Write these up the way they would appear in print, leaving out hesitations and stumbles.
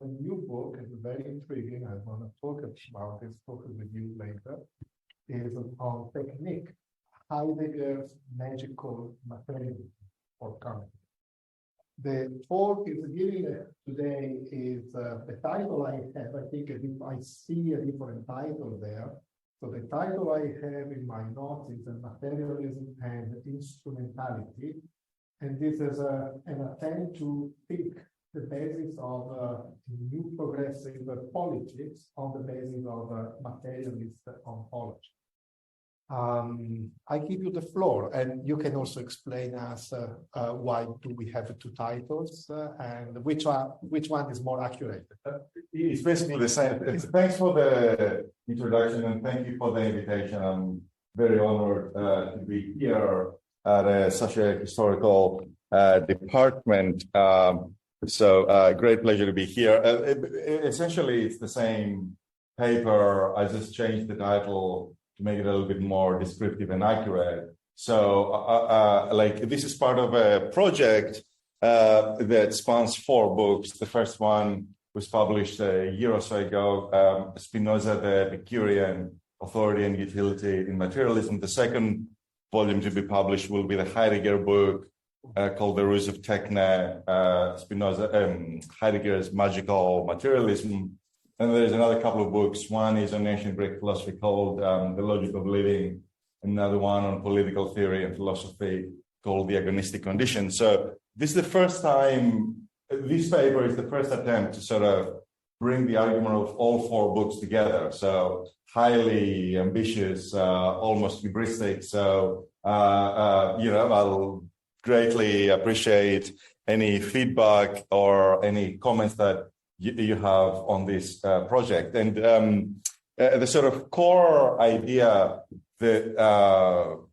a new book, it's very intriguing. I want to talk about this book with you later, is on technique, Heidegger's magical materialism for Kant. The talk is given today is the title I have. I think I see a different title there. So the title I have in my notes is Materialism and Instrumentality. And this is an attempt to pick the basis of new progressive politics on the basis of materialist ontology. I give you the floor, and you can also explain us why do we have two titles and which one is more accurate. It's basically the same. Thanks for the introduction and thank you for the invitation. I'm very honored to be here at such a historical department. So great pleasure to be here. Essentially, it's the same paper. I just changed the title to make it a little bit more descriptive and accurate. So like this is part of a project that spans 4 books. The first one was published a year or so ago, Spinoza, the Epicurean Authority and Utility in Materialism. The second volume to be published will be the Heidegger book called The Ruse of Techne, Spinoza, Heidegger's Magical Materialism. And there's another couple of books. One is on ancient Greek philosophy called The Logic of Living, another one on political theory and philosophy called The Agonistic Condition. So this is the first time, this paper is the first attempt to sort of bring the argument of all 4 books together. So highly ambitious, almost hubristic. So, I'll greatly appreciate any feedback or any comments that you have on this project. And the sort of core idea that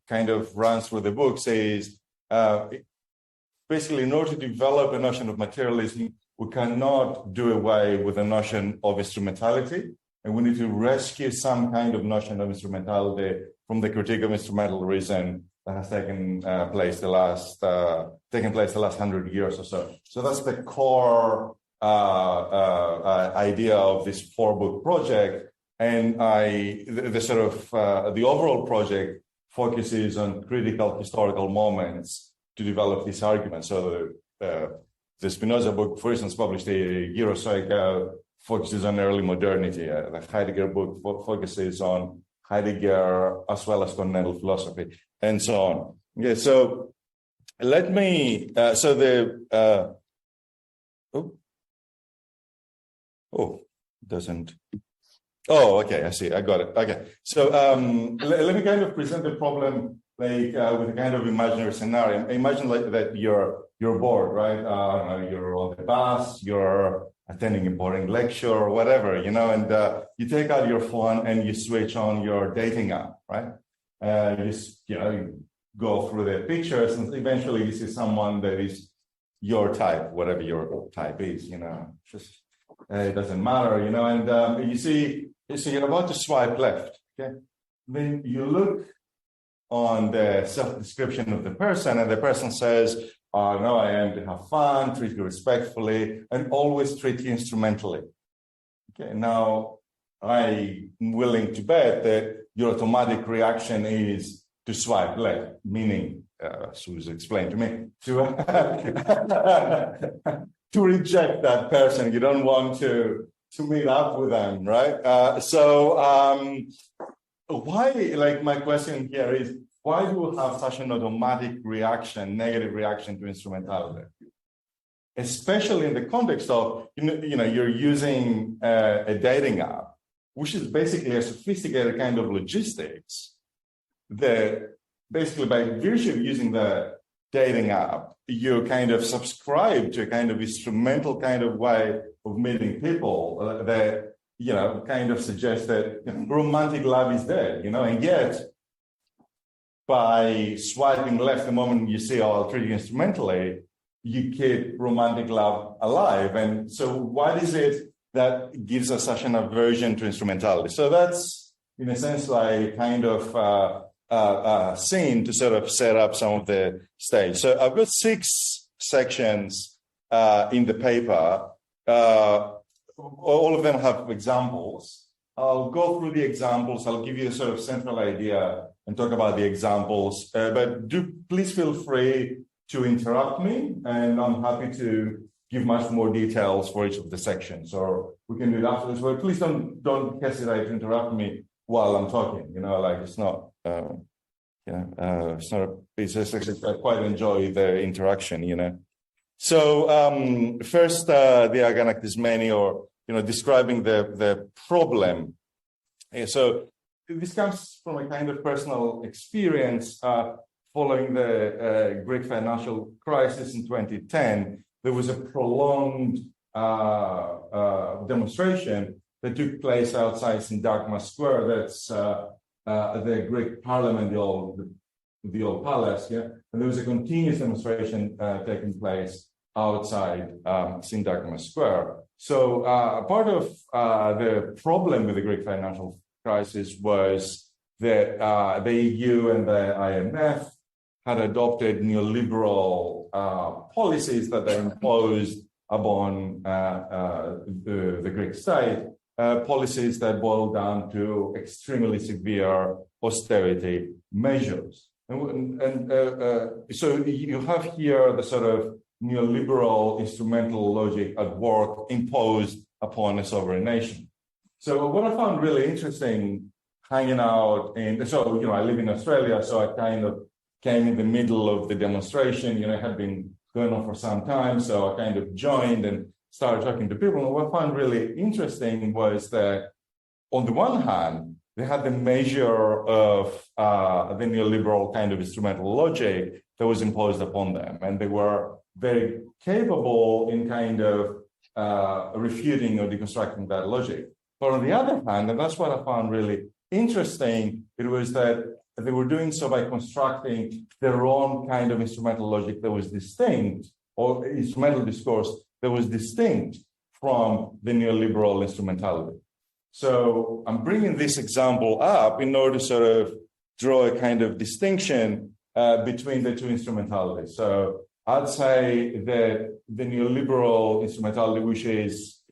kind of runs through the books is basically in order to develop a notion of materialism, we cannot do away with the notion of instrumentality, and we need to rescue some kind of notion of instrumentality from the critique of instrumental reason that has taken place the last 100 years or so. So that's the core idea of this 4-book project, and the overall project focuses on critical historical moments to develop this argument. So the Spinoza book, for instance, published a year or so ago, focuses on early modernity. The Heidegger book focuses on Heidegger as well as continental philosophy, and so on. Okay, so let me. Okay, I see. I got it. Okay, so let me kind of present the problem like with a kind of imaginary scenario. Imagine like that you're bored, right? You're on the bus, you're attending a boring lecture or whatever, and you take out your phone and you switch on your dating app, right? You go through the pictures and eventually you see someone that is your type, whatever your type is, just it doesn't matter, and you see you're about to swipe left, okay? Then you look on the self-description of the person and the person says, no, I am to have fun, treat you respectfully, and always treat you instrumentally. Okay, now I'm willing to bet that your automatic reaction is to swipe left, meaning, as was explained to me, to reject that person. You don't want to meet up with them, right? So why, like my question here is, why do we have such an automatic reaction, negative reaction to instrumentality? Especially in the context of, you're using a dating app, which is basically a sophisticated kind of logistics that basically by virtue of using the dating app, you kind of subscribe to a kind of instrumental kind of way of meeting people that, kind of suggests that romantic love is dead, and yet by swiping left the moment you see, I'll treat you instrumentally, you keep romantic love alive. And so what is it that gives us such an aversion to instrumentality? So that's, in a sense, like kind of scene to sort of set up some of the stage. So I've got 6 sections in the paper. all of them have examples. I'll go through the examples. I'll give you a sort of central idea and talk about the examples. But please feel free to interrupt me, and I'm happy to give much more details for each of the sections, or we can do it afterwards. But please don't hesitate to interrupt me while I'm talking. Like it's not. It's not. It's just I quite enjoy the interaction. So first, the aganaktismeni, or describing the problem. So this comes from a kind of personal experience following the Greek financial crisis in 2010. There was a prolonged demonstration that took place outside Syntagma Square. That's the Greek Parliament, the old palace. Yeah, and there was a continuous demonstration taking place outside Syntagma Square. So part of the problem with the Greek financial crisis was that the EU and the IMF had adopted neoliberal policies that they imposed upon the Greek state, policies that boiled down to extremely severe austerity measures. And so you have here the sort of neoliberal instrumental logic at work imposed upon a sovereign nation. So what I found really interesting hanging out I live in Australia, so I kind of came in the middle of the demonstration, it had been going on for some time, so I kind of joined and started talking to people. And what I found really interesting was that on the one hand, they had the measure of the neoliberal kind of instrumental logic that was imposed upon them, and they were very capable in kind of refuting or deconstructing that logic. But on the other hand, and that's what I found really interesting, it was that they were doing so by constructing their own kind of instrumental logic that was distinct, or instrumental discourse that was distinct from the neoliberal instrumentality. So I'm bringing this example up in order to sort of draw a kind of distinction between the two instrumentalities. So I'd say that the neoliberal instrumentality, which is,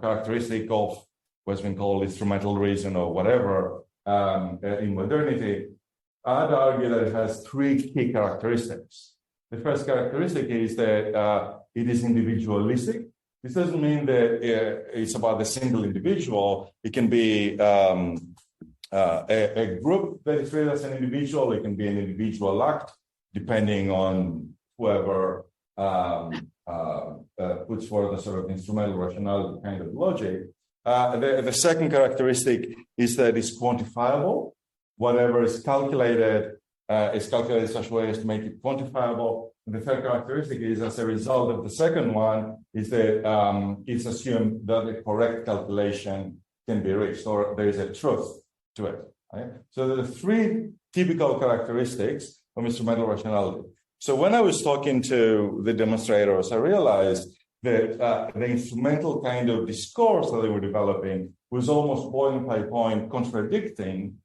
characteristic of what's been called instrumental reason or whatever in modernity, I'd argue that it has three key characteristics. The first characteristic is that it is individualistic. This doesn't mean that it's about the single individual. It can be a group that is treated as an individual. It can be an individual act, depending on whoever puts forward a sort of instrumental rationality kind of logic. The second characteristic is that it's quantifiable. Whatever is calculated in such a way as to make it quantifiable. And the third characteristic is, as a result of the second one, is that it's assumed that the correct calculation can be reached, or there is a truth to it. Right? So there are three typical characteristics of instrumental rationality. So when I was talking to the demonstrators, I realized that the instrumental kind of discourse that they were developing was almost point by point contradicting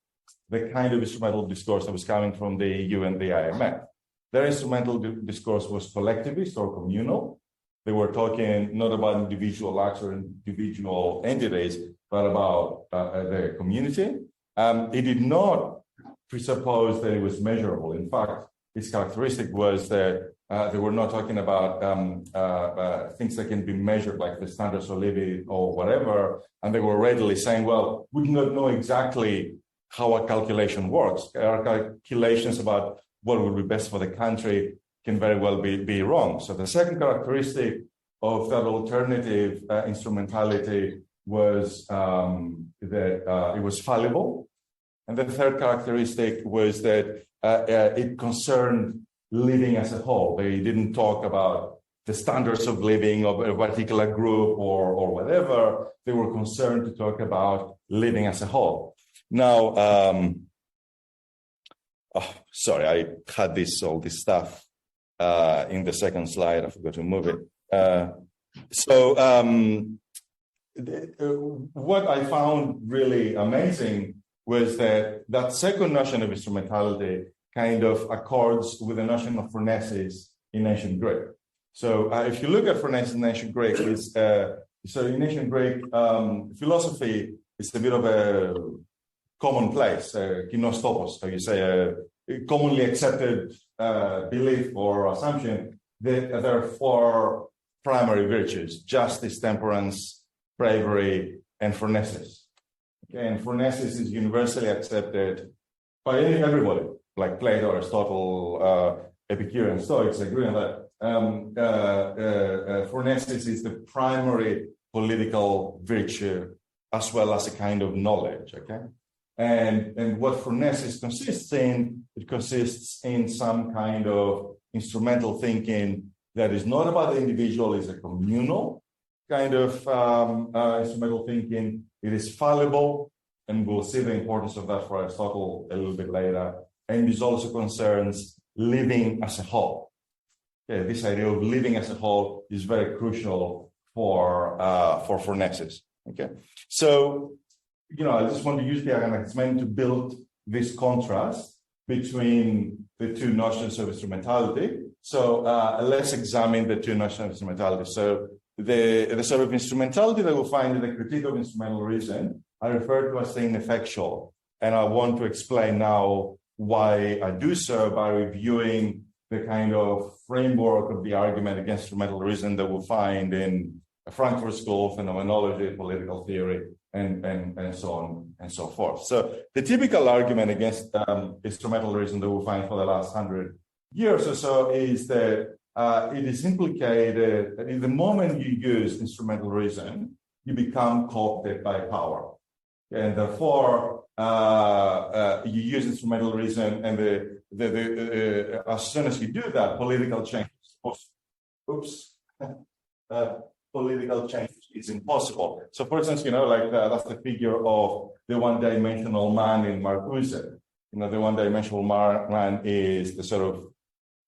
the kind of instrumental discourse that was coming from the EU and the IMF. Their instrumental discourse was collectivist or communal. They were talking not about individual acts or individual entities, but about the community. It did not presuppose that it was measurable. In fact, its characteristic was that they were not talking about things that can be measured, like the standards of living or whatever. And they were readily saying, well, we do not know exactly how a calculation works. Our calculations about what would be best for the country can very well be wrong. So the second characteristic of that alternative instrumentality was that it was fallible. And the third characteristic was that it concerned living as a whole. They didn't talk about the standards of living of a particular group or whatever. They were concerned to talk about living as a whole. Now, sorry, I had all this stuff in the second slide. I forgot to move it. What I found really amazing was that second notion of instrumentality kind of accords with the notion of phronesis in ancient Greek. So if you look at phronesis in ancient Greek, it's So in ancient Greek philosophy, it's a bit of a commonplace, kinos topos, how you say, a commonly accepted belief or assumption that there are four primary virtues: justice, temperance, bravery, and phronesis. Okay, and phronesis is universally accepted by everybody, like Plato, Aristotle, Epicurean, Stoics agree on that. Phronesis is the primary political virtue as well as a kind of knowledge, okay? And what phronesis consists in, it consists in some kind of instrumental thinking that is not about the individual, is a communal kind of instrumental thinking. It is fallible, and we'll see the importance of that for Aristotle a little bit later. And this also concerns living as a whole. Okay, this idea of living as a whole is very crucial for phronesis. Okay, so I just want to use the argument to build this contrast between the two notions of instrumentality. So let's examine the two notions of instrumentality. So the sort of instrumentality that we'll find in the critique of instrumental reason, I refer to as the ineffectual. And I want to explain now why I do so by reviewing the kind of framework of the argument against instrumental reason that we'll find in Frankfurt School, phenomenology, political theory, and so on and so forth. So the typical argument against instrumental reason that we'll find for the last 100 years or so is that it is implicated that in the moment you use instrumental reason, you become co-opted by power. And therefore, you use instrumental reason, and as soon as you do that, political change political change is impossible. So, for instance, that's the figure of the one-dimensional man in Marcuse. The one-dimensional man is the sort of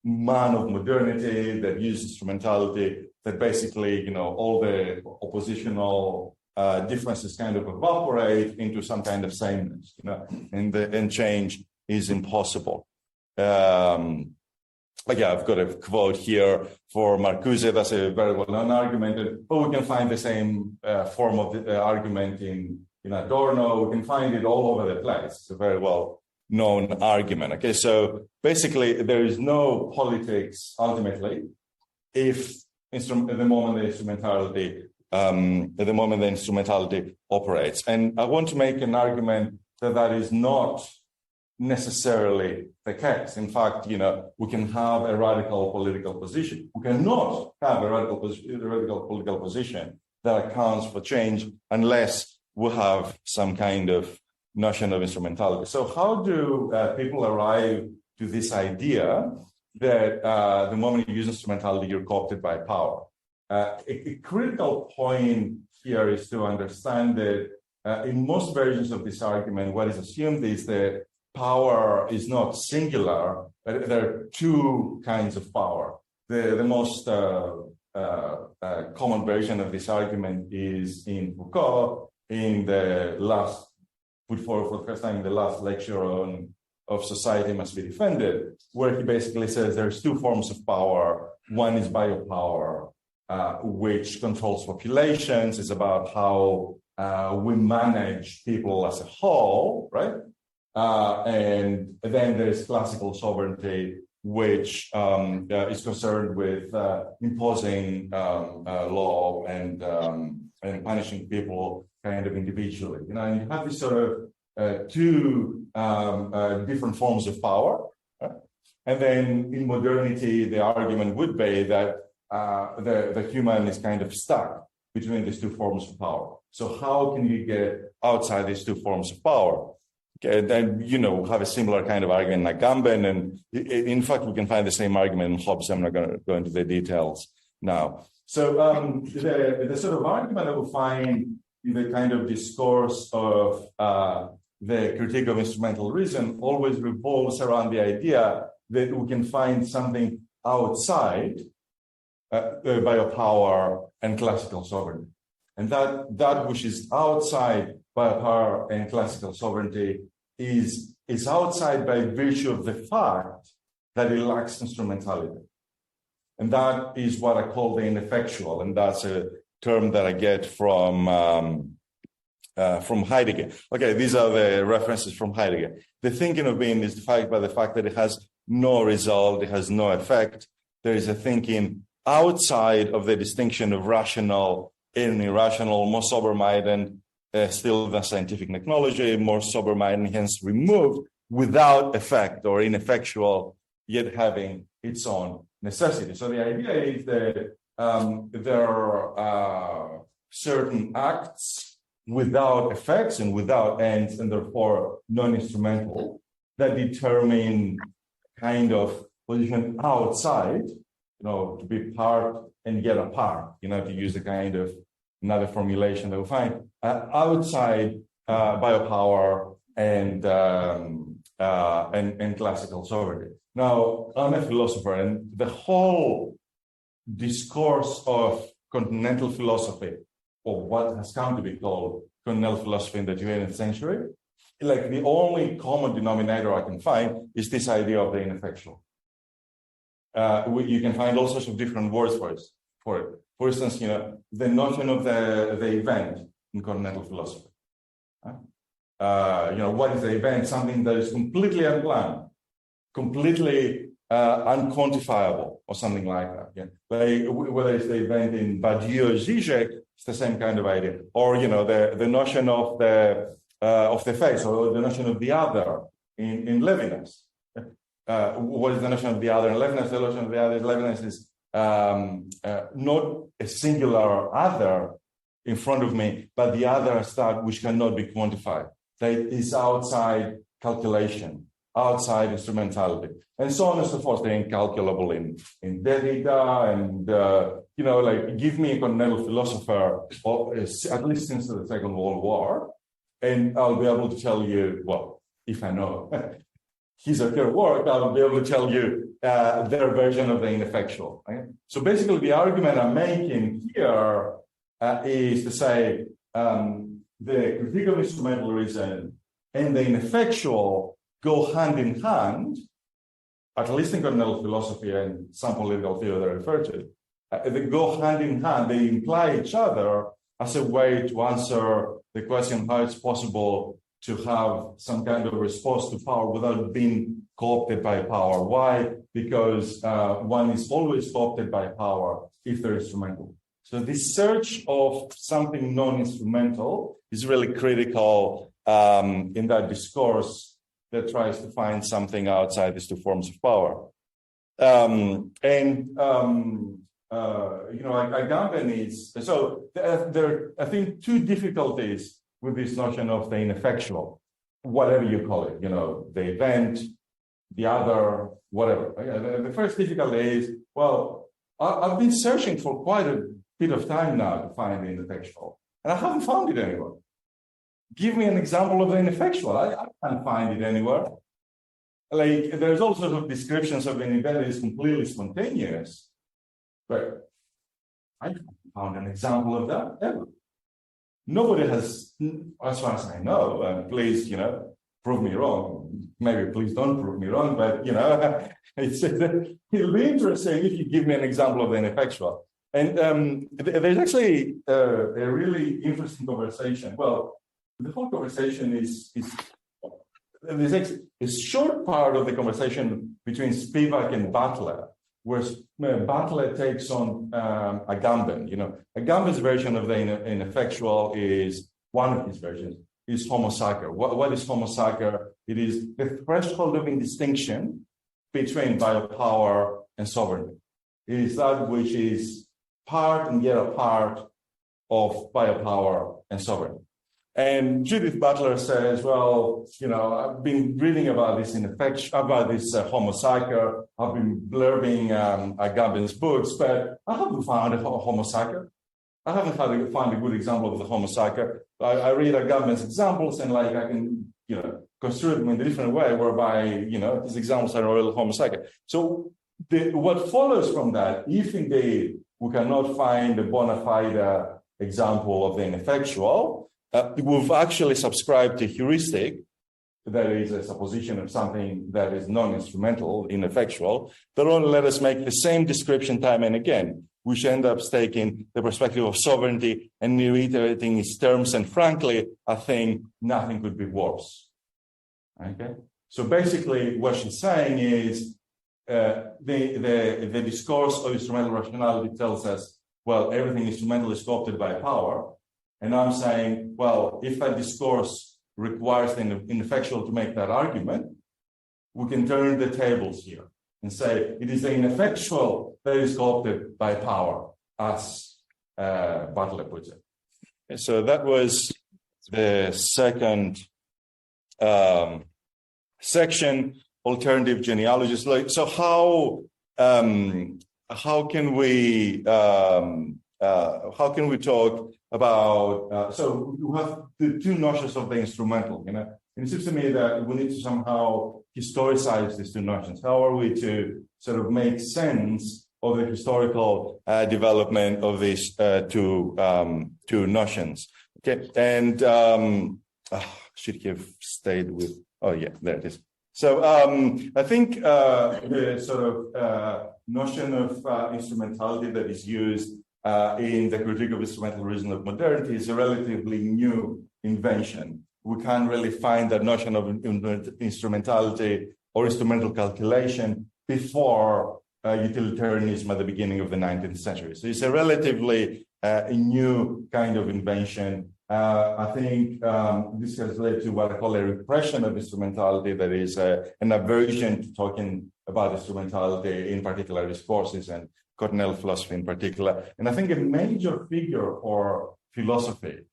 man of modernity that uses instrumentality, that basically, all the oppositional differences kind of evaporate into some kind of sameness, and change is impossible. I've got a quote here for Marcuse. That's a very well-known argument, but we can find the same form of the argument in Adorno. We can find it all over the place. It's a very well-known argument. Okay, so basically, there is no politics ultimately if at the moment the instrumentality operates. And I want to make an argument that is not necessarily the case. In fact, we can have a radical political position. We cannot have a radical political position that accounts for change unless we have some kind of notion of instrumentality. So how do people arrive to this idea that the moment you use instrumentality, you're co-opted by power? A critical point here is to understand that in most versions of this argument, what is assumed is that power is not singular, but there are two kinds of power. The most common version of this argument is in Foucault, in the last, put forward for the first time in the last lecture of Society Must Be Defended, where he basically says there's two forms of power. One is biopower, which controls populations. It's about how we manage people as a whole, right? And then there's classical sovereignty, which is concerned with imposing law and punishing people kind of individually. And you have this sort of two different forms of power. Right? And then in modernity, the argument would be that the human is kind of stuck between these two forms of power. So how can you get outside these two forms of power? Okay, then, have a similar kind of argument in Agamben, and in fact, we can find the same argument in Hobbes. I'm not going to go into the details now. So the sort of argument that we find in the kind of discourse of the critique of instrumental reason always revolves around the idea that we can find something outside biopower and classical sovereignty. And that which is outside biopower and classical sovereignty is outside by virtue of the fact that it lacks instrumentality. And that is what I call the ineffectual. And that's a term that I get from Heidegger. Okay, these are the references from Heidegger. The thinking of being is defined by the fact that it has no result, it has no effect. There is a thinking outside of the distinction of rational and irrational, more sober-minded, still the scientific technology, more sober-minded, hence removed, without effect or ineffectual, yet having its own necessity. So the idea is that there are certain acts without effects and without ends, and therefore non-instrumental, that determine kind of position outside, to be part and yet apart, to use the kind of another formulation that we find outside biopower and classical sovereignty. Now, I'm a philosopher, and the whole discourse of continental philosophy, or what has come to be called continental philosophy in the 20th century, like the only common denominator I can find is this idea of the ineffectual. You can find all sorts of different words for it. For instance, the notion of the event in continental philosophy. What is the event? Something that is completely unplanned, completely unquantifiable, or something like that. Yeah? Like, whether it's the event in Badiou or Zizek, it's the same kind of idea. Or the notion of the face, or the notion of the other in Levinas. What is the notion of the other in Levinas? The notion of the other in Levinas is not a singular other in front of me, but the other as that which cannot be quantified. That is outside calculation, outside instrumentality, and so on and so forth. They're incalculable in Derrida, and give me a continental philosopher, at least since the Second World War, and I'll be able to tell you, well, if I know his or her work, I'll be able to tell you their version of the ineffectual. Right? So basically, the argument I'm making here is to say the critique of instrumentalism and the ineffectual go hand in hand, at least in continental philosophy and some political theory that I refer to. They go hand in hand, they imply each other as a way to answer the question how it's possible to have some kind of response to power without being co-opted by power. Why? Because one is always co-opted by power if they're instrumental. So this search of something non-instrumental is really critical in that discourse that tries to find something outside these two forms of power. Agamben is, so there are, I think, two difficulties with this notion of the ineffectual, whatever you call it, the event, the other, whatever. The first difficulty is, well, I've been searching for quite a bit of time now to find the ineffectual, and I haven't found it anywhere. Give me an example of the ineffectual. I can't find it anywhere. Like, there's all sorts of descriptions of an event that is completely spontaneous, but I haven't found an example of that ever. Nobody has, as far as I know, and please, prove me wrong. Maybe please don't prove me wrong, but, it'll be interesting if you give me an example of the ineffectual. And there's actually a really interesting conversation. Well, the whole conversation is there's a short part of the conversation between Spivak and Butler, where Butler takes on Agamben. Agamben's version of the ineffectual is, one of his versions, is homo sacer. What is homo sacer? It is the threshold of indistinction between biopower and sovereignty. It is that which is part and yet a part of biopower and sovereignty. And Judith Butler says, well, I've been reading about this homo sacer. I've been blurbing Agamben's books, but I haven't found a homo sacer. I haven't found a good example of the homo sacer. I read Agamben's examples, and I can, construe them in a different way, whereby, these examples are really homo sacer. So what follows from that, if indeed we cannot find a bona fide example of the ineffectual, we've actually subscribed to heuristic, that is a supposition of something that is non-instrumental, ineffectual, that only let us make the same description time and again. which end up taking the perspective of sovereignty and reiterating its terms. And frankly, I think nothing could be worse. Okay. So basically, what she's saying is the discourse of instrumental rationality tells us, well, everything instrumental is co-opted by power. And I'm saying, well, if that discourse requires the ineffectual to make that argument, we can turn the tables here and say it is the ineffectual that is co-opted by power, as Butler puts it. And so that was the second section, alternative genealogies. So how can we talk about? So you have the two notions of the instrumental. And it seems to me that we need to somehow historicize these two notions. How are we to sort of make sense of the historical development of these two notions? Okay, and should have stayed with. Oh yeah, there it is. So I think the sort of notion of instrumentality that is used in the critique of instrumental reason of modernity is a relatively new invention. We can't really find that notion of instrumentality or instrumental calculation before utilitarianism at the beginning of the 19th century. So it's a relatively new kind of invention. I think this has led to what I call a repression of instrumentality, that is an aversion to talking about instrumentality in particular discourses and Cornell philosophy in particular. And I think a major figure for philosophy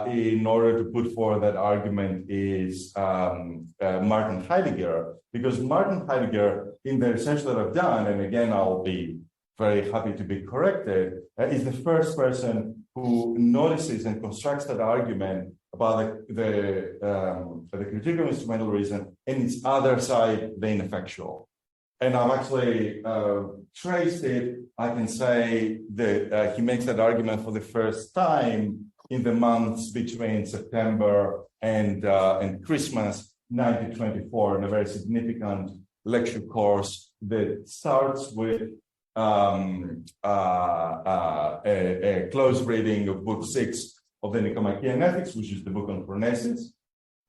in order to put forward that argument is Martin Heidegger, because Martin Heidegger, in the research that I've done, and again, I'll be very happy to be corrected, is the first person who notices and constructs that argument about the critique of instrumental reason and its other side, the ineffectual. And I've actually traced it. I can say that he makes that argument for the first time in the months between September and Christmas 1924, in a very significant lecture course that starts with a close reading of Book 6 of the Nicomachean Ethics, which is the book on phronesis,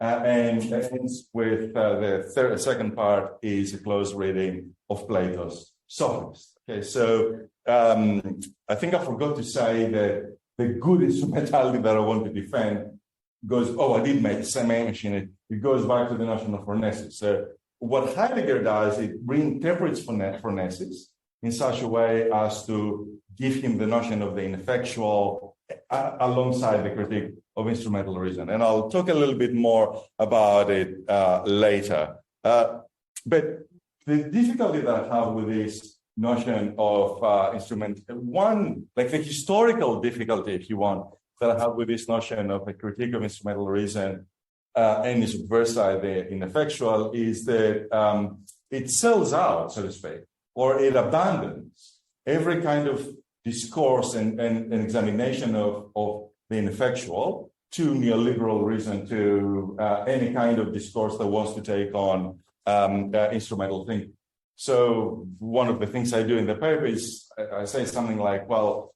and ends with the second part is a close reading of Plato's Sophist. Okay, so I think I forgot to say that the good instrumentality that I want to defend goes, I did mention it. It goes back to the notion of phronesis. So what Heidegger does, it reinterprets phronesis in such a way as to give him the notion of the ineffectual alongside the critique of instrumental reason. And I'll talk a little bit more about it later. But the difficulty that I have with this notion of one, like the historical difficulty, if you want, that I have with this notion of a critique of instrumental reason and its versa, the ineffectual, is that it sells out, so to speak, or it abandons every kind of discourse and examination of the ineffectual to neoliberal reason, to any kind of discourse that wants to take on instrumental thinking. So one of the things I do in the paper is I say something like, well,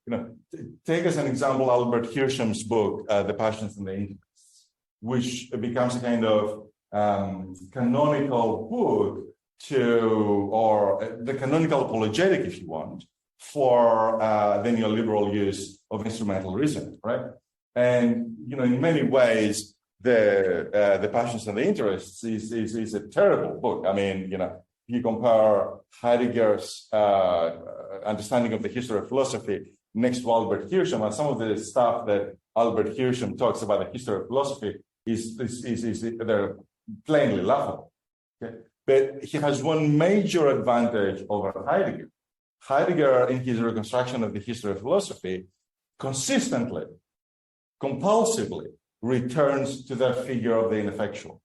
take as an example Albert Hirsham's book, The Passions and the Interests, which becomes a kind of canonical book or the canonical apologetic, if you want, for the neoliberal use of instrumental reasoning, right? And in many ways, the Passions and the Interests is a terrible book. I mean, if you compare Heidegger's understanding of the history of philosophy next to Albert Hirschham, and some of the stuff that Albert Hirschham talks about the history of philosophy is they're plainly laughable. Okay? But he has one major advantage over Heidegger. Heidegger, in his reconstruction of the history of philosophy, consistently, compulsively returns to that figure of the ineffectual.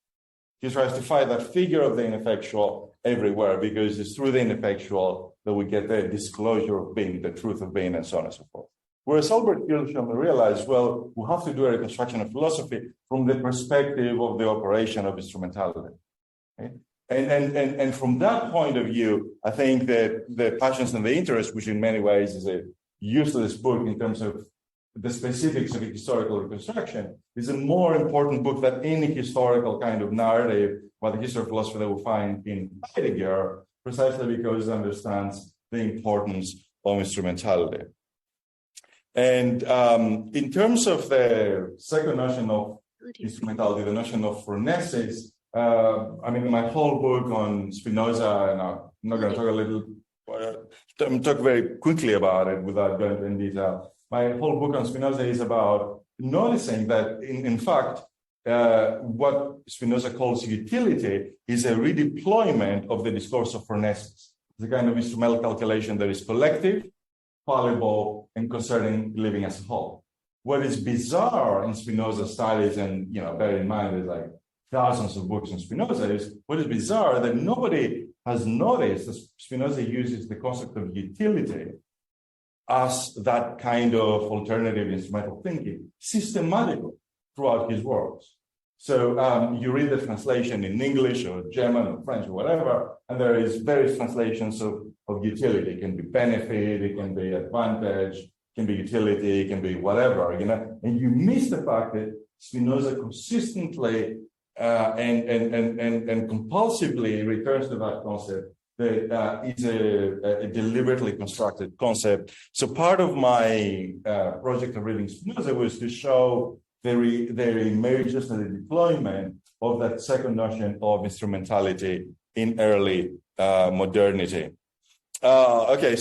He tries to find that figure of the ineffectual everywhere, because it's through the ineffectual that we get the disclosure of being, the truth of being, and so on and so forth. Whereas Albert Hirschham realized, well, we have to do a reconstruction of philosophy from the perspective of the operation of instrumentality. Okay? And from that point of view, I think that the Passions and the Interests, which in many ways is a useless book in terms of the specifics of a historical reconstruction, is a more important book than any historical kind of narrative about the history of philosophy that we find in Heidegger, precisely because it understands the importance of instrumentality. And in terms of the second notion of instrumentality, the notion of phronesis, I mean, my whole book on Spinoza, and I'm not going to talk very quickly about it without going into detail. My whole book on Spinoza is about noticing that, in fact, what Spinoza calls utility is a redeployment of the discourse of phronesis. It's a kind of instrumental calculation that is collective, fallible, and concerning living as a whole. What is bizarre in Spinoza studies, and bear in mind there's like thousands of books on Spinoza, is what is bizarre that nobody has noticed that Spinoza uses the concept of utility as that kind of alternative instrumental thinking systematically throughout his works. So you read the translation in English or German or French or whatever, and there is various translations of utility. It can be benefit, it can be advantage, it can be utility, it can be whatever, and you miss the fact that Spinoza consistently and compulsively returns to that concept that is a deliberately constructed concept. So part of my project of reading Spinoza was to show the emergence and the deployment of that second notion of instrumentality in early modernity. Okay,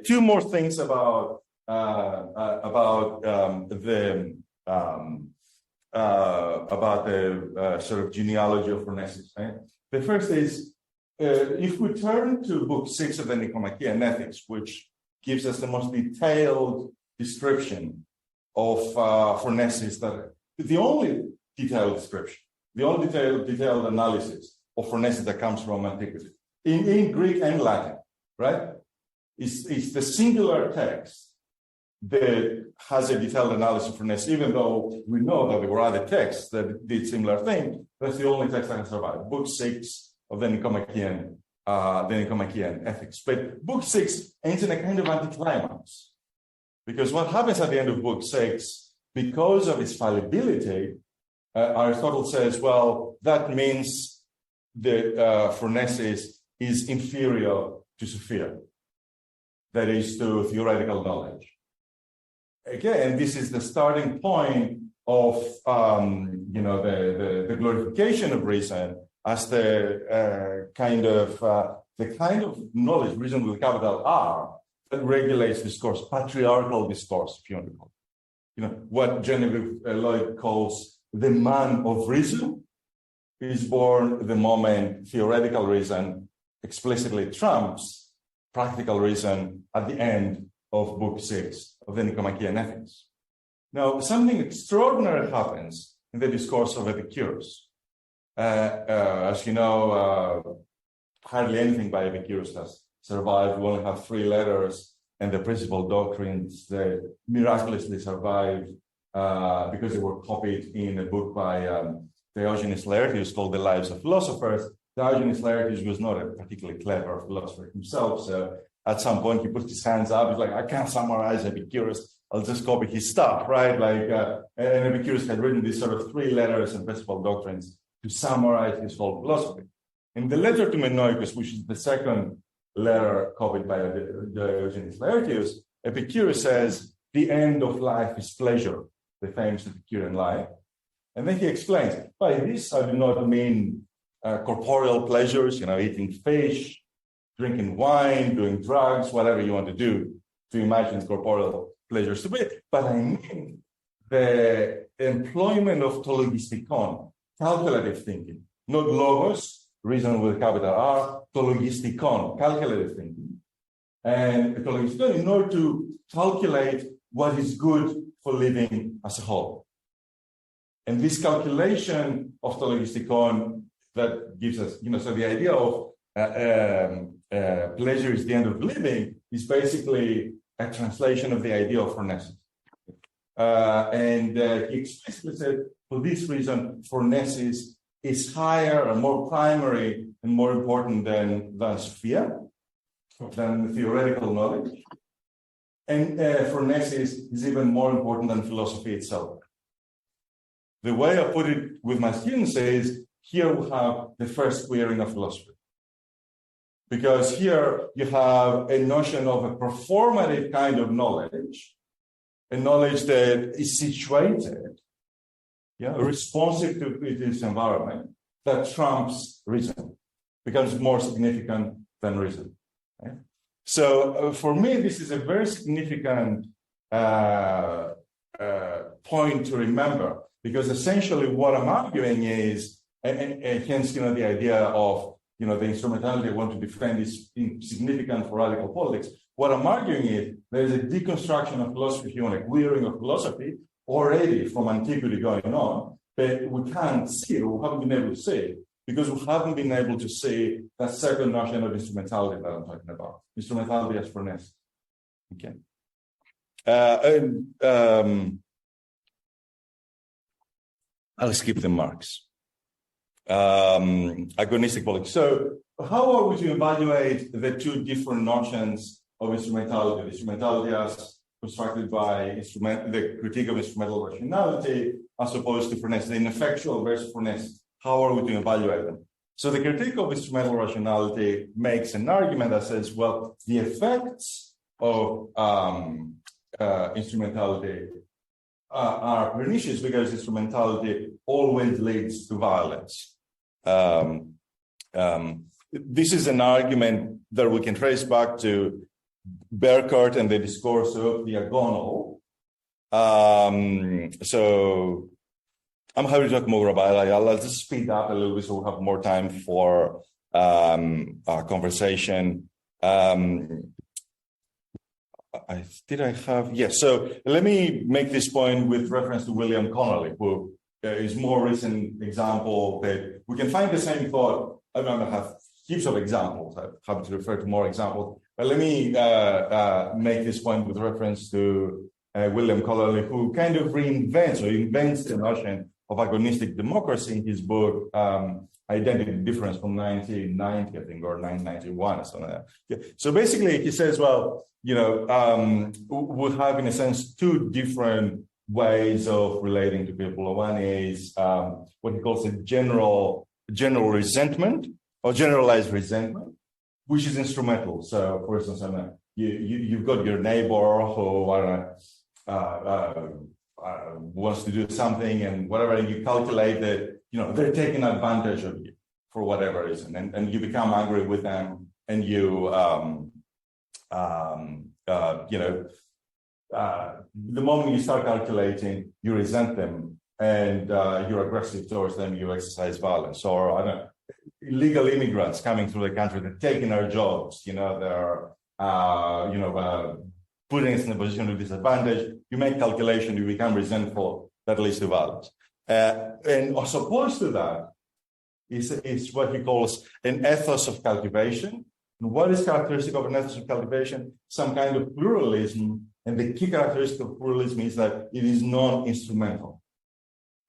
two more things about the sort of genealogy of phronesis. Right? The first is, if we turn to book 6 of the Nicomachean Ethics, which gives us the most detailed description of phronesis, that the only detailed description, the only detailed analysis of phronesis that comes from antiquity, in Greek and Latin, right? It's the singular text that has a detailed analysis of phronesis, even though we know that there were other texts that did similar thing. That's the only text that can survive. Book 6 of the Nicomachean Ethics. But book 6 ends in a kind of anticlimax, because what happens at the end of book 6, because of its fallibility, Aristotle says, well, that means that phronesis is inferior to Sophia, that is, to theoretical knowledge. Again, this is the starting point of the glorification of reason as the kind of knowledge, reason with a capital R, that regulates discourse, patriarchal discourse, if you want to call it. What Genevieve Lloyd calls the man of reason is born the moment theoretical reason explicitly trumps practical reason at the end of book 6 of the Nicomachean Ethics. Now, something extraordinary happens in the discourse of Epicurus. As you know, hardly anything by Epicurus has survived. We only have 3 letters, and the principal doctrines that miraculously survived because they were copied in a book by Diogenes Laertius called The Lives of Philosophers. Diogenes Laertius was not a particularly clever philosopher himself, so at some point he puts his hands up. He's like, I can't summarize Epicurus. I'll just copy his stuff, right? And Epicurus had written these sort of 3 letters and principal doctrines to summarize his whole philosophy. In the letter to Menoicus, which is the second letter copied by Diogenes Laertius, Epicurus says, the end of life is pleasure, the famous Epicurean lie. And then he explains, by this I do not mean corporeal pleasures, eating fish, drinking wine, doing drugs, whatever you want to do to imagine corporeal pleasures to be. But I mean the employment of to logistikon, calculative thinking, not logos, reason with a capital R, to logistikon, calculative thinking. And to logistikon in order to calculate what is good for living as a whole. And this calculation of to logistikon that gives us, so the idea of pleasure is the end of living is basically a translation of the idea of phronesis. And he explicitly said, for this reason, phronesis is higher and more primary and more important than Sophia. than theoretical knowledge. And for Ness is even more important than philosophy itself. The way I put it with my students is, here we have the first querying of philosophy. Because here you have a notion of a performative kind of knowledge, a knowledge that is situated, responsive to its environment, that trumps reason, becomes more significant than reason. Right? So for me, this is a very significant point to remember, because essentially what I'm arguing is, and hence, the idea of, the instrumentality I want to defend is significant for radical politics. What I'm arguing is there's a deconstruction of philosophy, if you want, a queering of philosophy already from antiquity going on, but we can't see it, we haven't been able to see it, because we haven't been able to see that second notion of instrumentality that I'm talking about. Instrumentality as for Ness. Okay. I'll skip the marks. Agonistic politics. So how are we to evaluate the two different notions of instrumentality? The instrumentality as constructed by the critique of instrumental rationality, as opposed to Ness, the ineffectual versus Ness. How are we to evaluate them? So the critique of instrumental rationality makes an argument that says, well, the effects of instrumentality are pernicious because instrumentality always leads to violence. This is an argument that we can trace back to Burkhardt and the discourse of the agonal. So I'm happy to talk more about it. I'll just speed up a little bit so we'll have more time for our conversation. So let me make this point with reference to William Connolly, who is more recent example that we can find the same thought. I don't have heaps of examples. I'm happy to refer to more examples. But let me make this point with reference to William Connolly, who kind of reinvents or invents the notion of agonistic democracy in his book, Identity Difference from 1990, I think, or 1991 or something like that. Yeah. So basically, he says, well, we have, in a sense, two different ways of relating to people. One is what he calls a general resentment or generalized resentment, which is instrumental. So, for instance, you've got your neighbor who wants to do something and whatever, and you calculate that they're taking advantage of you for whatever reason, and you become angry with them, and you the moment you start calculating, you resent them and you're aggressive towards them, you exercise violence. Or illegal immigrants coming through the country, they're taking our jobs, they're putting us in a position of disadvantage. You make calculation, you become resentful, that leads to violence. And as opposed to that is what he calls an ethos of cultivation. And what is characteristic of an ethos of cultivation? Some kind of pluralism. And the key characteristic of pluralism is that it is non-instrumental.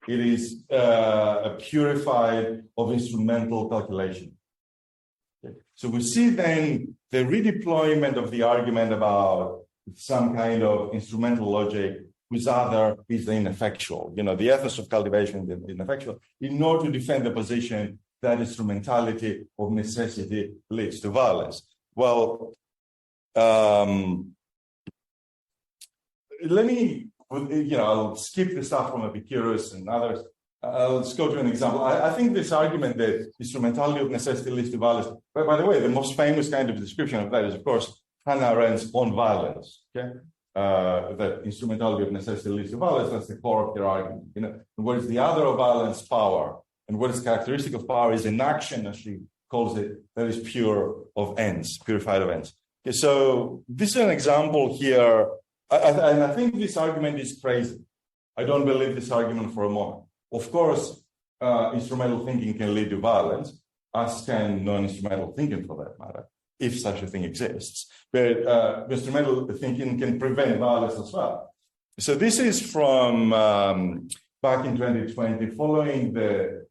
It is a purified of instrumental calculation. Okay. So we see then the redeployment of the argument about some kind of instrumental logic, whose other is the ineffectual. The ethos of cultivation is the ineffectual, in order to defend the position that instrumentality of necessity leads to violence. Well, let me, I'll skip the stuff from Epicurus and others. Let's go to an example. I think this argument that instrumentality of necessity leads to violence, but by the way, the most famous kind of description of that is, of course, Hannah Arendt's On Violence. Okay, that instrumentality of necessity leads to violence. That's the core of their argument. And what is the other of violence? Power. And what is characteristic of power is an action, as she calls it, that is pure of ends, purified of ends. Okay, so this is an example here, and I think this argument is crazy. I don't believe this argument for a moment. Of course, instrumental thinking can lead to violence, as can non-instrumental thinking for that matter, if such a thing exists. But instrumental thinking can prevent violence as well. So this is from back in 2020, following the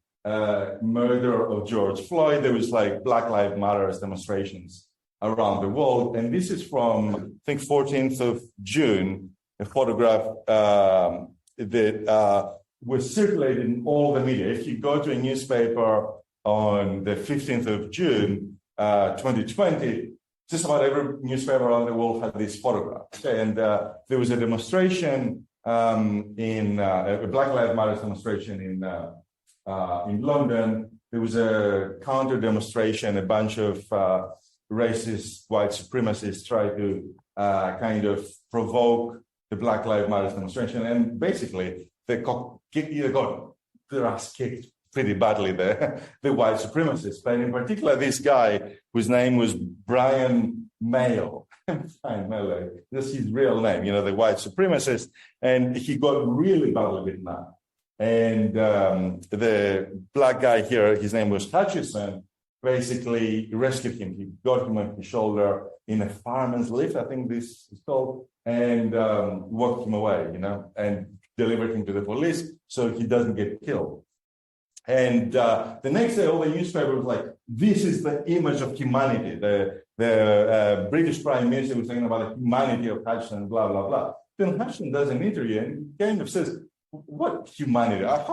murder of George Floyd. There was Black Lives Matter demonstrations around the world. And this is from, I think, 14th of June, a photograph that was circulated in all the media. If you go to a newspaper on the 15th of June, 2020, just about every newspaper around the world had this photograph. Okay? And there was a demonstration in a Black Lives Matter demonstration in London. There was a counter demonstration. A bunch of racist white supremacists tried to kind of provoke the Black Lives Matter demonstration, and basically they got their ass kicked pretty badly, the white supremacists. But in particular, this guy whose name was Brian Mayo. That's his real name, the white supremacist, and he got really badly beaten up. And the black guy here, his name was Hutchison, basically rescued him. He got him on his shoulder in a fireman's lift, I think this is called, and walked him away, and delivered him to the police so he doesn't get killed. And the next day, all the newspaper was like, this is the image of humanity. The British Prime Minister was talking about the humanity of Hutchison, blah, blah, blah. Then Hutchison does an interview and kind of says, what humanity? I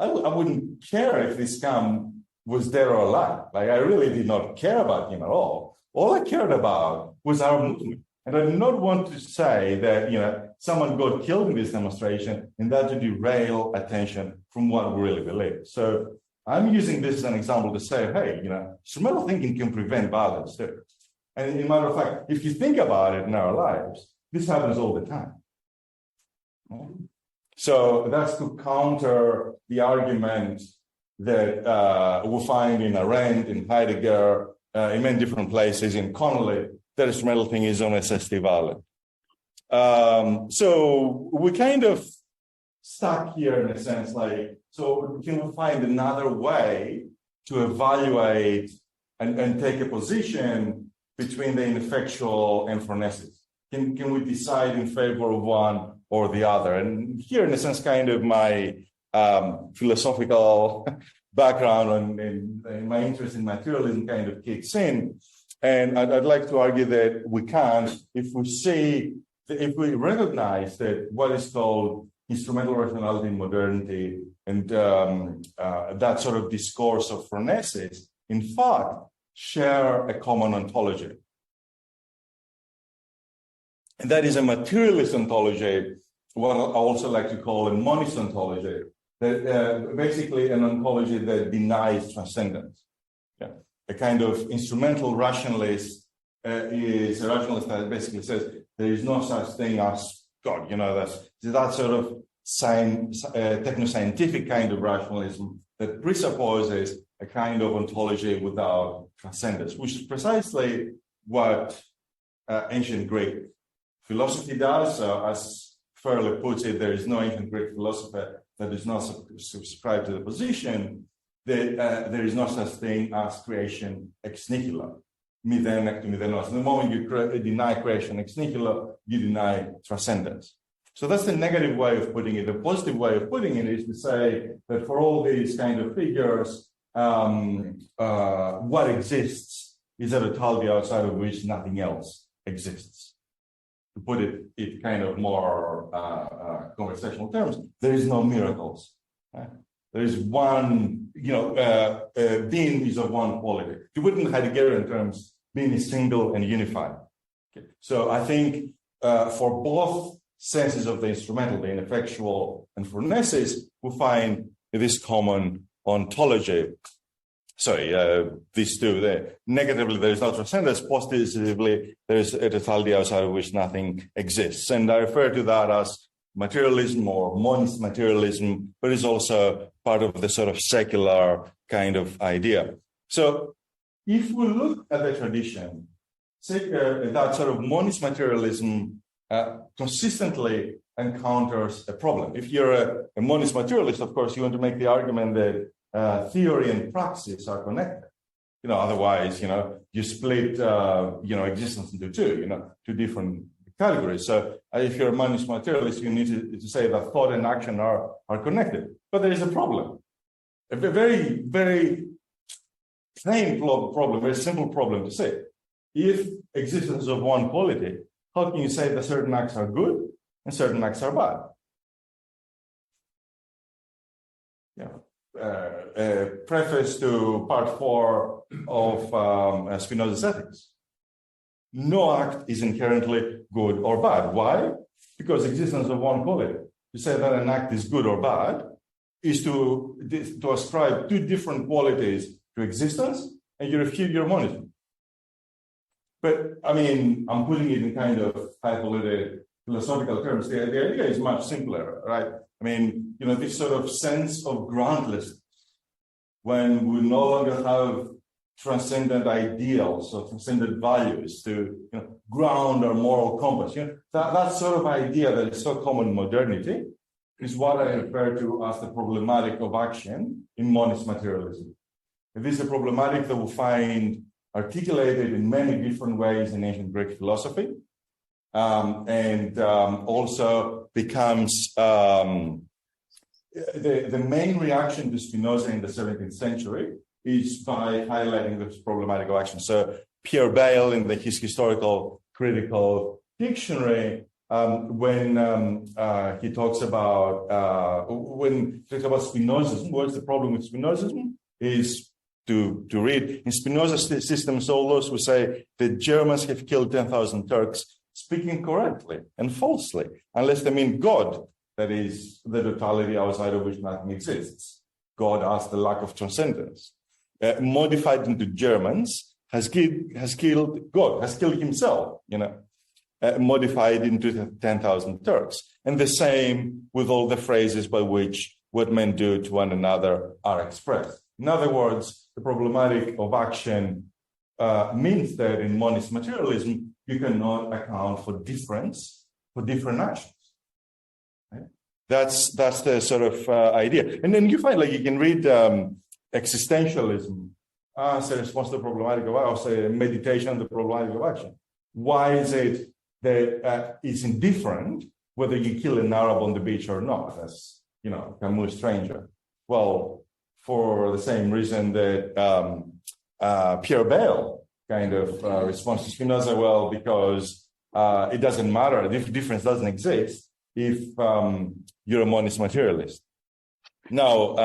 wouldn't care if this scum was dead or alive. Like, I really did not care about him at all. All I cared about was our movement. And I do not want to say that, someone got killed in this demonstration and that to derail attention from what we really believe. So I'm using this as an example to say, hey, instrumental thinking can prevent violence too. And as a matter of fact, if you think about it in our lives, this happens all the time. So that's to counter the argument that we find in Arendt, in Heidegger, in many different places, in Connolly, that instrumental thinking is unnecessarily violent. So we kind of stuck here in a sense, so can we find another way to evaluate and take a position between the ineffectual and phronesis? Can we decide in favor of one or the other? And here, in a sense, kind of my philosophical background and my interest in materialism kind of kicks in. And I'd like to argue that we can, if we recognize that what is called instrumental rationality in modernity and that sort of discourse of phronesis, in fact, share a common ontology. And that is a materialist ontology, what I also like to call a monist ontology, that basically an ontology that denies transcendence. Yeah. A kind of instrumental rationalist is a rationalist that basically says there is no such thing as God. That's that sort of techno-scientific kind of rationalism that presupposes a kind of ontology without transcendence, which is precisely what ancient Greek philosophy does. As Fairley puts it, there is no ancient Greek philosopher that does not subscribe to the position that there is no such thing as creation ex nihilo. Mηδέν εκ του μηδενός. The moment you deny creation ex nihilo, you deny transcendence. So that's the negative way of putting it. The positive way of putting it is to say that for all these kind of figures, what exists is a totality outside of which nothing else exists. To put it kind of more conversational terms, there is no miracles. Right? There is one, being is of one quality. To put it in Heideggerian terms, being is single and unified. Okay. So I think for both senses of the instrumental, the ineffectual and phronesis, we find this common ontology. These two. Negatively, there is no transcendence. Positively, there is a totality outside of which nothing exists. And I refer to that as materialism or monist materialism, but it's also part of the sort of secular kind of idea. So if we look at the tradition, that sort of monist materialism consistently encounters a problem. If you're a monist materialist, of course, you want to make the argument that theory and praxis are connected. Otherwise, you split, existence into two different categories. So if you're a monist materialist, you need to say that thought and action are connected. But there is a problem, a very, very plain problem, very simple problem to say. if existence of one quality, how can you say that certain acts are good and certain acts are bad? Preface to part 4 of Spinoza's Ethics. No act is inherently good or bad. Why? Because existence of one quality. To say that an act is good or bad is to ascribe two different qualities to existence, and you refute your monism. But I mean, I'm putting it in kind of high-polluted philosophical terms. The idea is much simpler, right? I mean, this sort of sense of groundlessness, when we no longer have transcendent ideals or transcendent values to ground our moral compass. That sort of idea that is so common in modernity is what I refer to as the problematic of action in monist materialism. This is a problematic that we find articulated in many different ways in ancient Greek philosophy, and also becomes the main reaction to Spinoza in the 17th century is by highlighting this problematic of action. So Pierre Bayle, in his historical critical dictionary, when he talks about Spinozism, what's the problem with Spinozism? Is to read in Spinoza's system solos, we say the Germans have killed 10,000 Turks, speaking correctly and falsely, unless they mean God, that is the totality outside of which nothing exists. God as the lack of transcendence. Modified into Germans has killed God, has killed himself, modified into 10,000 Turks. And the same with all the phrases by which what men do to one another are expressed. In other words, the problematic of action means that in monist materialism, you cannot account for difference for different actions. Right? That's the sort of idea. And then you find, you can read existentialism as a response to the problematic of action, or say meditation on the problematic of action. Why is it that it's indifferent whether you kill an Arab on the beach or not, as Camus' Stranger? Well, for the same reason that Pierre Bayle kind of responds to Spinoza, well, because it doesn't matter, the difference doesn't exist if you're a monist materialist. Now,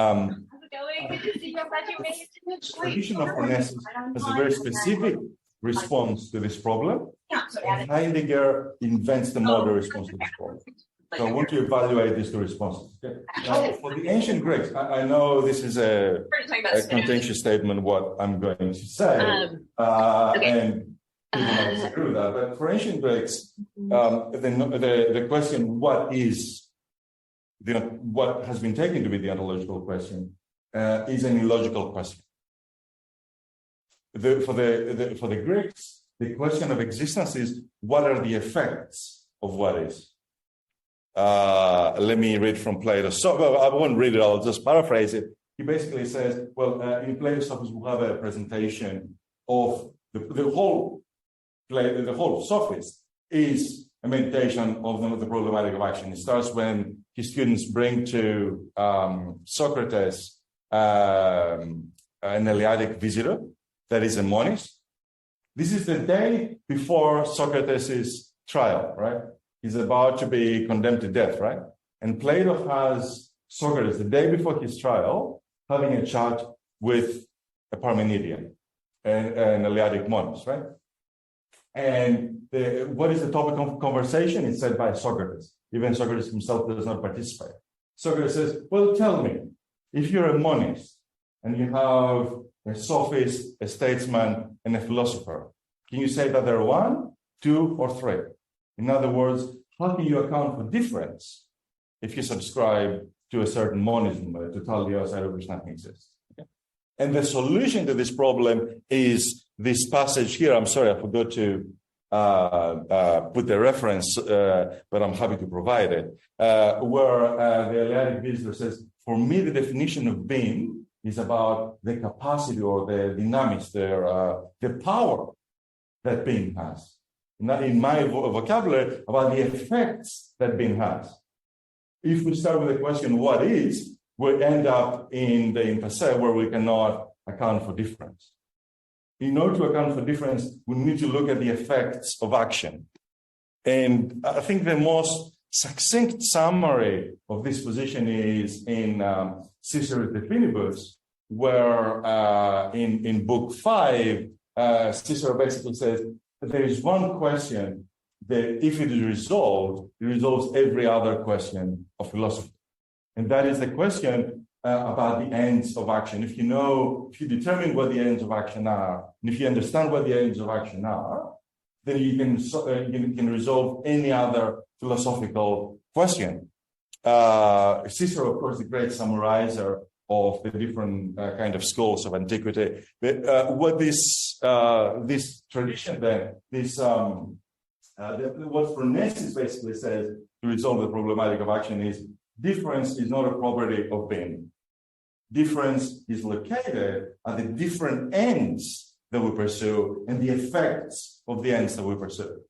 tradition of Renaissance has a very specific response to this problem, and Heidegger invents the modern response to this problem. So I want to evaluate these two responses. Okay? Now, for the ancient Greeks, I know this is a contentious statement, what I'm going to say, and people might disagree with that, but for ancient Greeks, the question, what has been taken to be the ontological question, is an illogical question. For the Greeks, the question of existence is, what are the effects of what is? Let me read from Plato. I won't read it, I'll just paraphrase it. He basically says, in Plato's Sophist, we'll have a presentation of the whole Sophist is a meditation of the problematic of action. It starts when his students bring to Socrates an Eleatic visitor that is a monist. This is the day before Socrates' trial, right? He's about to be condemned to death, right? And Plato has Socrates, the day before his trial, having a chat with a Parmenidean, an Eleatic monist, right? And what is the topic of conversation? It's said by Socrates. Even Socrates himself does not participate. Socrates says, well, tell me, if you're a monist and you have a sophist, a statesman, and a philosopher, can you say that they're one, two, or three? In other words, how can you account for difference if you subscribe to a certain monism, a totality outside of which nothing exists? Okay? And the solution to this problem is this passage here. I'm sorry, I forgot to put the reference, but I'm happy to provide it, where the Eleatic visitor says, for me, the definition of being is about the capacity or the dynamics, the power that being has. Not in my vocabulary, about the effects that being has. If we start with the question, what is, we end up in the impasse where we cannot account for difference. in order to account for difference, we need to look at the effects of action. And I think the most succinct summary of this position is in Cicero's De Finibus, where in book 5, Cicero basically says that there is one question that if it is resolved, it resolves every other question of philosophy. And that is the question about the ends of action. If you determine what the ends of action are, and if you understand what the ends of action are, then you can resolve any other philosophical question. Cicero, of course, the great summarizer of the different kind of schools of antiquity. But what this tradition then, what Phronesis basically says to resolve the problematic of action is difference is not a property of being. Difference is located at the different ends that we pursue and the effects of the ends that we pursue.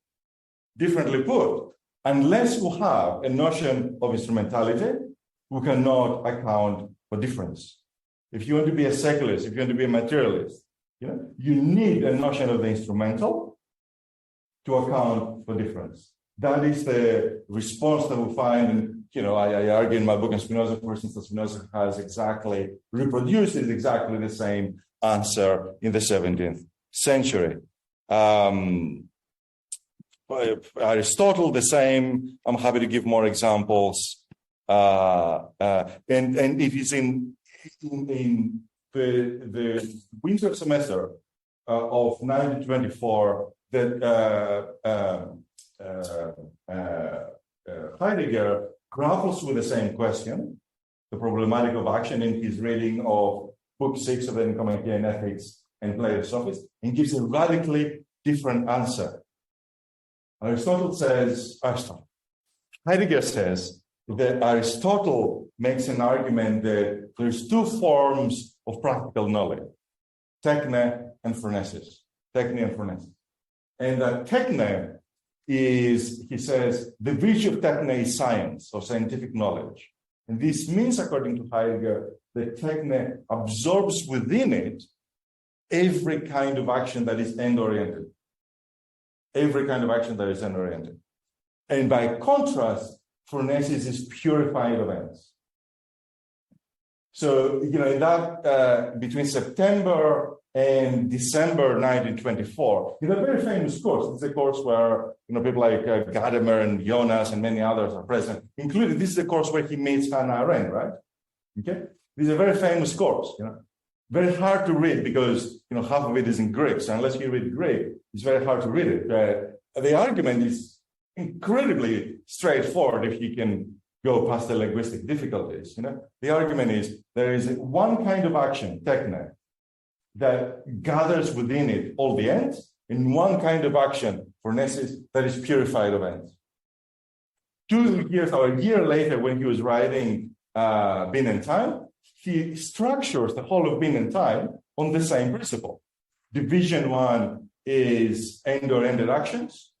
Differently put, unless we have a notion of instrumentality, we cannot account for difference. If you want to be a secularist, if you want to be a materialist, you need a notion of the instrumental to account for difference. That is the response that we find, and I argue in my book on Spinoza, for instance, that Spinoza reproduces exactly the same answer in the 17th century. Aristotle, the same. I'm happy to give more examples. And it is in the winter semester of 1924 that Heidegger grapples with the same question, the problematic of action, in his reading of Book 6 of the Nicomachean Ethics and Plato's Sophist, and gives a radically different answer. Heidegger says that Aristotle makes an argument that there's two forms of practical knowledge, techne and phronesis. And that techne is, he says, the virtue of techne is science or scientific knowledge. And this means, according to Heidegger, that techne absorbs within it every kind of action that is end-oriented. Every kind of action that is end-oriented. And by contrast, phronesis is purified of ends. So, in that, between September and December 1924, in a very famous course, it's a course where, people like Gadamer and Jonas and many others are present, including, this is the course where he meets Hannah Arendt, right? Okay? This is a very famous course, Very hard to read because, half of it is in Greek. So unless you read Greek, it's very hard to read it. The argument is incredibly straightforward if you can go past the linguistic difficulties. The argument is there is one kind of action, techne, that gathers within it all the ends, and one kind of action, phronesis, that is purified of ends. 2 years or a year later, when he was writing Being and Time, he structures the whole of Being and Time on the same principle. Division 1 is end-oriented actions,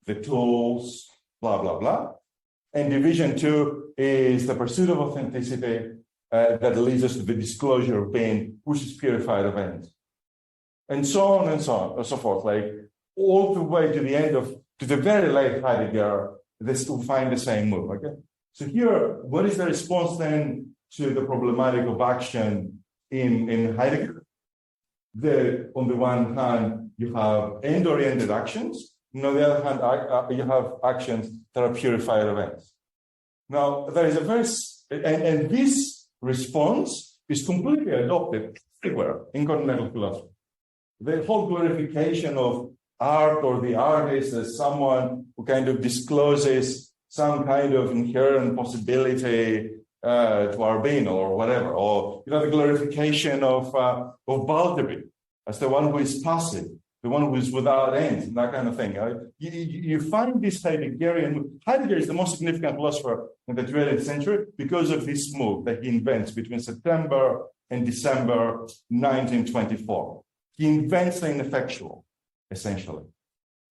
the tools, blah, blah, blah. And division 2 is the pursuit of authenticity that leads us to the disclosure of being, which is purified of ends. And so on and so on and so forth, like all the way to the end to the very late Heidegger, this will find the same move, okay? So here, what is the response then to the problematic of action in Heidegger? On the one hand, you have end-oriented actions, and on the other hand, you have actions that are purified of ends. Now, there is and this response is completely adopted everywhere in continental philosophy. The whole glorification of art or the artist as someone who kind of discloses some kind of inherent possibility to our being or whatever, or the glorification of Balderby as the one who is passive, the one who is without ends, that kind of thing. You find this Heideggerian. Heidegger is the most significant philosopher in the 20th century because of this move that he invents between September and December 1924. He invents the ineffectual, essentially,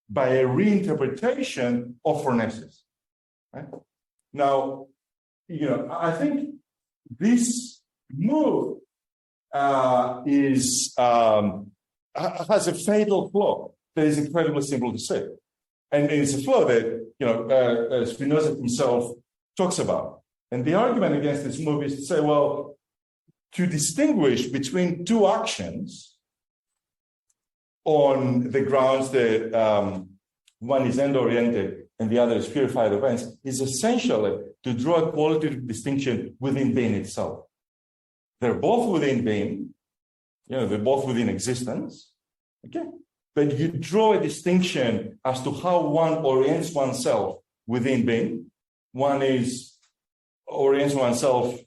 by a reinterpretation of phronesis. Right? Now, I think this move is has a fatal flaw that is incredibly simple to see. And it's a flaw that, Spinoza himself talks about. And the argument against this move is to say, well, to distinguish between two actions on the grounds that one is end-oriented and the other is purified events is essentially to draw a qualitative distinction within being itself. They're both within being, they're both within existence, okay? But you draw a distinction as to how one orients oneself within being. One orients oneself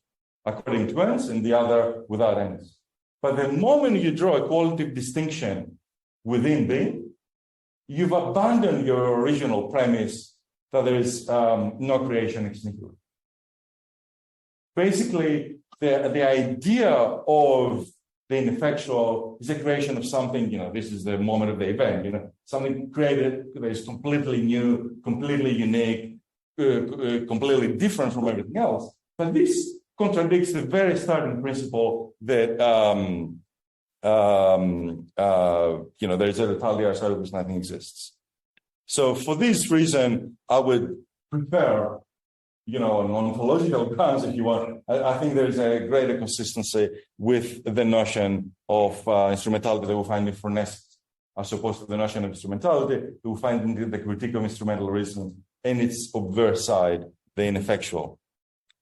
according to ends and the other without ends. But the moment you draw a qualitative distinction within being, you've abandoned your original premise that there is no creation ex nihilo. Basically, the idea of the ineffectual is the creation of something, this is the moment of the event, something created that is completely new, completely unique, completely different from everything else. But this contradicts the very starting principle that, there is a totality outside of which nothing exists. So for this reason, I would prefer, on ontological grounds, if you want, I think there's a greater consistency with the notion of instrumentality that we find in Fournes, as opposed to the notion of instrumentality that we find in the critique of instrumental reason and its obverse side, the ineffectual.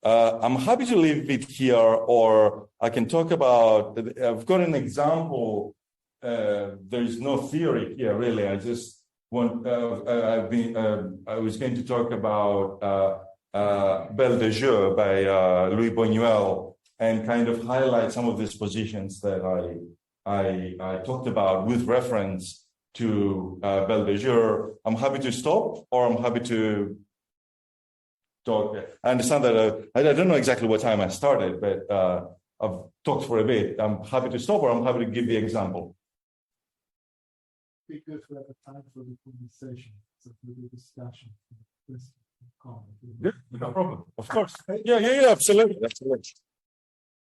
I'm happy to leave it here, or I can talk about, I've got an example. There's no theory here, really. I just want, I was going to talk about Belle de Jeu by Louis Buñuel and kind of highlight some of these positions that I talked about with reference to Belle de Jeu. I'm happy to stop, or I'm happy to talk. I understand that I don't know exactly what time I started, but I've talked for a bit. I'm happy to stop, or I'm happy to give the example. Because we have a time for the conversation, so for the discussion. Yeah, no problem. Of course. Yeah, absolutely.